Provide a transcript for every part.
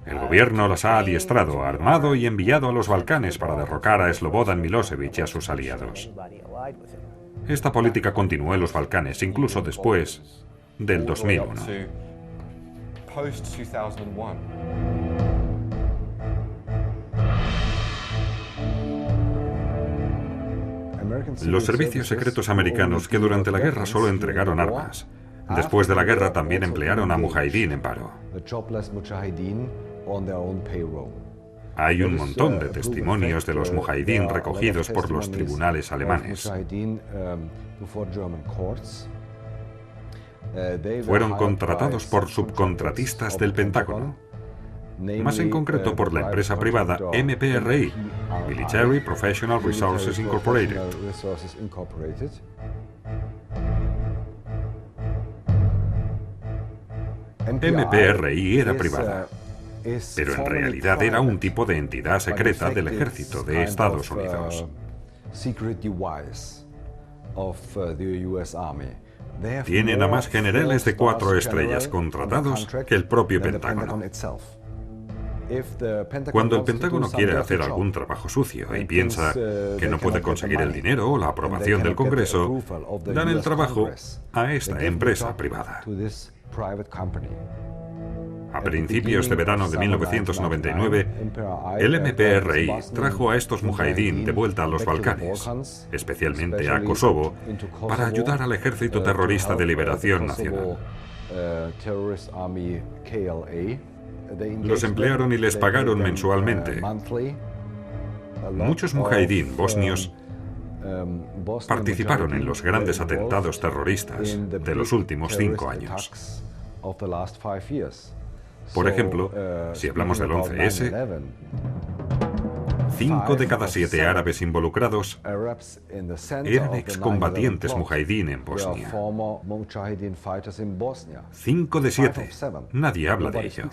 El gobierno las ha adiestrado, armado y enviado a los Balcanes para derrocar a Slobodan Milosevic y a sus aliados. Esta política continuó en los Balcanes incluso después del 2001. Los servicios secretos americanos, que durante la guerra solo entregaron armas, después de la guerra también emplearon a mujahidín en paro. Hay un montón de testimonios de los mujahidín recogidos por los tribunales alemanes. Fueron contratados por subcontratistas del Pentágono, más en concreto por la empresa privada MPRI, Military Professional Resources Incorporated. MPRI era privada, pero en realidad era un tipo de entidad secreta del ejército de Estados Unidos. Tienen a más generales de 4 estrellas contratados que el propio Pentágono. Cuando el Pentágono quiere hacer algún trabajo sucio y piensa que no puede conseguir el dinero o la aprobación del Congreso, dan el trabajo a esta empresa privada. A principios de verano de 1999, el MPRI trajo a estos mujahidín de vuelta a los Balcanes, especialmente a Kosovo, para ayudar al Ejército Terrorista de Liberación Nacional. Los emplearon y les pagaron mensualmente. Muchos mujahidín bosnios participaron en los grandes atentados terroristas de los últimos 5 años. Por ejemplo, si hablamos del 11S, 5 de cada 7 árabes involucrados eran excombatientes mujahidín en Bosnia. 5 de 7. Nadie habla de ello.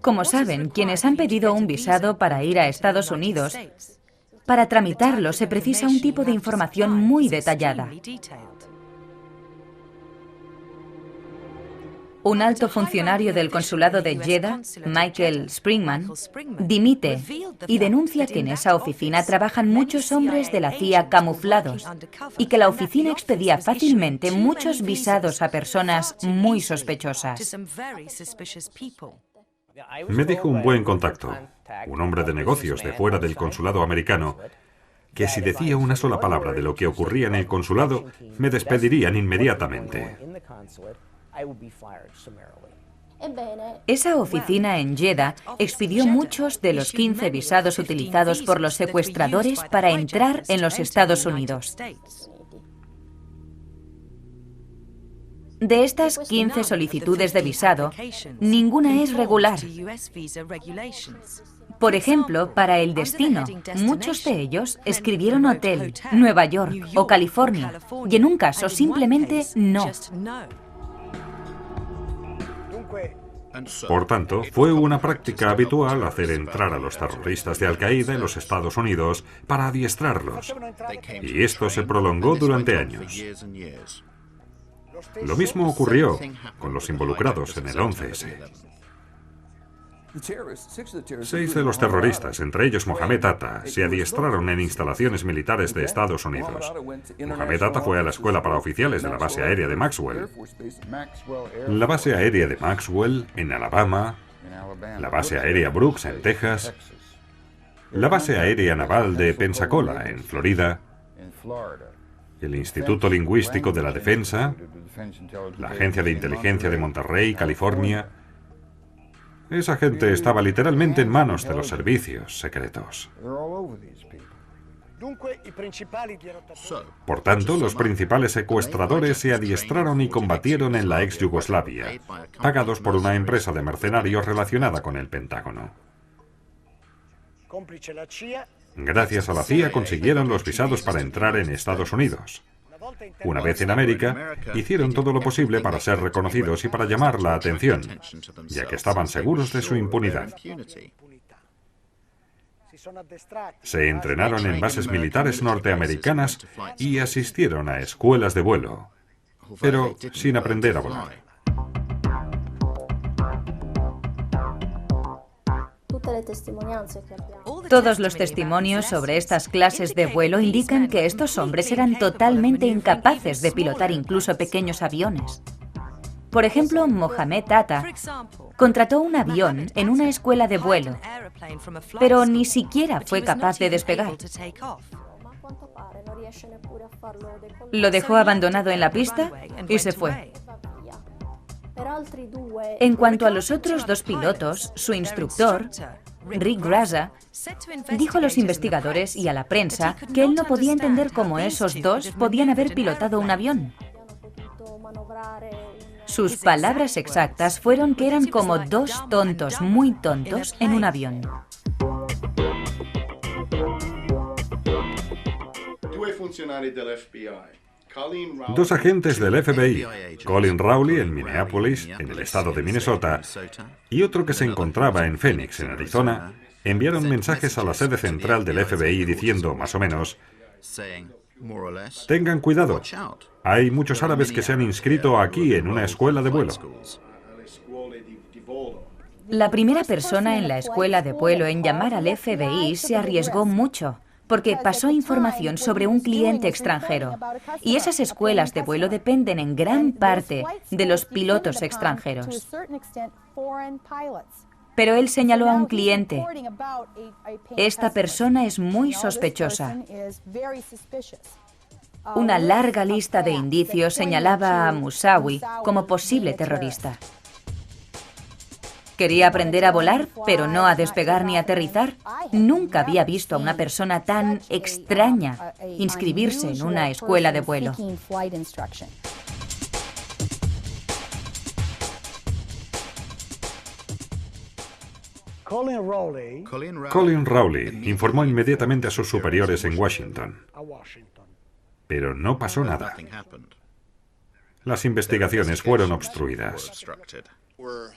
Como saben, quienes han pedido un visado para ir a Estados Unidos, para tramitarlo se precisa un tipo de información muy detallada. Un alto funcionario del consulado de Jeddah, Michael Springman, dimite y denuncia que en esa oficina trabajan muchos hombres de la CIA camuflados y que la oficina expedía fácilmente muchos visados a personas muy sospechosas. Me dijo un buen contacto, un hombre de negocios de fuera del consulado americano, que si decía una sola palabra de lo que ocurría en el consulado, me despedirían inmediatamente. Esa oficina en Jeddah expidió muchos de los 15 visados utilizados por los secuestradores para entrar en los Estados Unidos. De estas 15 solicitudes de visado, ninguna es regular. Por ejemplo, para el destino, muchos de ellos escribieron hotel, Nueva York o California, y en un caso simplemente no. Por tanto, fue una práctica habitual hacer entrar a los terroristas de Al-Qaeda en los Estados Unidos para adiestrarlos, y esto se prolongó durante años. Lo mismo ocurrió con los involucrados en el 11S. 6 de los terroristas, entre ellos Mohamed Atta, se adiestraron en instalaciones militares de Estados Unidos. Mohamed Atta fue a la escuela para oficiales de la base aérea de Maxwell, la base aérea de Maxwell en Alabama, la base aérea Brooks en Texas, la base aérea naval de Pensacola en Florida, el Instituto Lingüístico de la Defensa, la Agencia de Inteligencia de Monterrey, California. Esa gente estaba literalmente en manos de los servicios secretos. Por tanto, los principales secuestradores se adiestraron y combatieron en la ex Yugoslavia, pagados por una empresa de mercenarios relacionada con el Pentágono. Gracias a la CIA consiguieron los visados para entrar en Estados Unidos. Una vez en América, hicieron todo lo posible para ser reconocidos y para llamar la atención, ya que estaban seguros de su impunidad. Se entrenaron en bases militares norteamericanas y asistieron a escuelas de vuelo, pero sin aprender a volar. Todos los testimonios sobre estas clases de vuelo indican que estos hombres eran totalmente incapaces de pilotar incluso pequeños aviones. Por ejemplo, Mohamed Atta contrató un avión en una escuela de vuelo, pero ni siquiera fue capaz de despegar. Lo dejó abandonado en la pista y se fue. En cuanto a los otros dos pilotos, su instructor, Rick Graza, dijo a los investigadores y a la prensa que él no podía entender cómo esos dos podían haber pilotado un avión. Sus palabras exactas fueron que eran como dos tontos muy tontos en un avión. Dos agentes del FBI, Colin Rowley en Minneapolis, en el estado de Minnesota, y otro que se encontraba en Phoenix, en Arizona, enviaron mensajes a la sede central del FBI diciendo, más o menos, tengan cuidado, hay muchos árabes que se han inscrito aquí en una escuela de vuelo. La primera persona en la escuela de vuelo en llamar al FBI se arriesgó mucho, porque pasó información sobre un cliente extranjero. Y esas escuelas de vuelo dependen en gran parte de los pilotos extranjeros. Pero él señaló a un cliente. Esta persona es muy sospechosa. Una larga lista de indicios señalaba a Musawi como posible terrorista. Quería aprender a volar, pero no a despegar ni aterrizar. Nunca había visto a una persona tan extraña inscribirse en una escuela de vuelo. Colin Rowley informó inmediatamente a sus superiores en Washington, pero no pasó nada. Las investigaciones fueron obstruidas.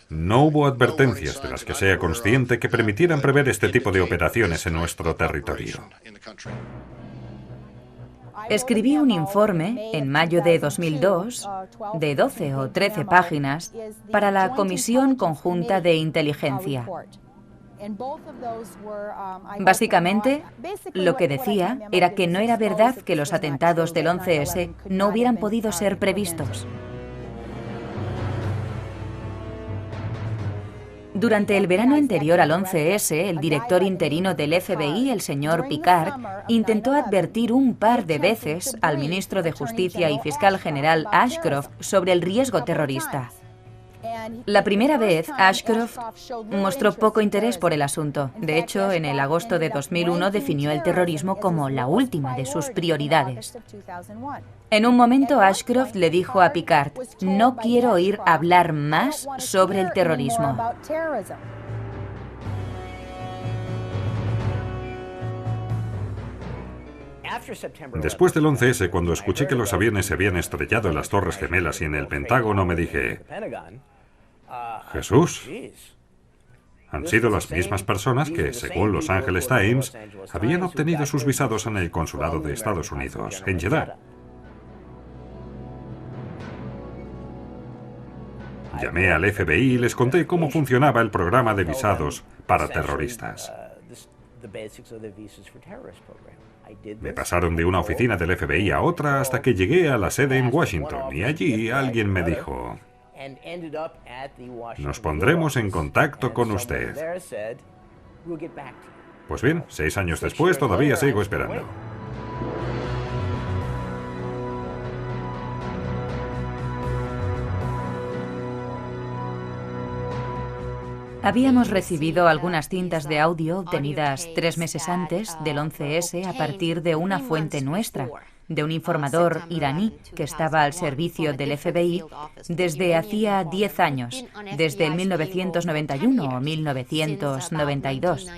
No hubo advertencias de las que sea consciente que permitieran prever este tipo de operaciones en nuestro territorio. Escribí un informe en mayo de 2002, de 12 o 13 páginas, para la Comisión Conjunta de Inteligencia. Básicamente, lo que decía era que no era verdad que los atentados del 11S no hubieran podido ser previstos. Durante el verano anterior al 11S, el director interino del FBI, el señor Picard, intentó advertir un par de veces al ministro de Justicia y fiscal general Ashcroft sobre el riesgo terrorista. La primera vez, Ashcroft mostró poco interés por el asunto. De hecho, en el agosto de 2001 definió el terrorismo como la última de sus prioridades. En un momento, Ashcroft le dijo a Picard, no quiero oír hablar más sobre el terrorismo. Después del 11S, cuando escuché que los aviones se habían estrellado en las Torres Gemelas y en el Pentágono, me dije, Jesús, han sido las mismas personas que, según Los Angeles Times, habían obtenido sus visados en el consulado de Estados Unidos, en Jeddah. Llamé al FBI y les conté cómo funcionaba el programa de visados para terroristas. Me pasaron de una oficina del FBI a otra hasta que llegué a la sede en Washington y allí alguien me dijo, nos pondremos en contacto con usted. Pues bien, 6 años después todavía sigo esperando. Habíamos recibido algunas cintas de audio obtenidas 3 meses antes del 11S a partir de una fuente nuestra, de un informador iraní que estaba al servicio del FBI desde hacía 10 años, desde el 1991 o 1992.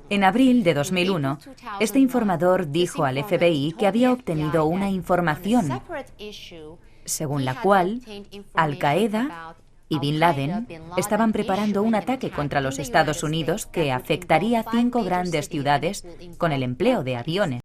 En abril de 2001, este informador dijo al FBI que había obtenido una información según la cual Al-Qaeda y Bin Laden estaban preparando un ataque contra los Estados Unidos que afectaría 5 grandes ciudades con el empleo de aviones.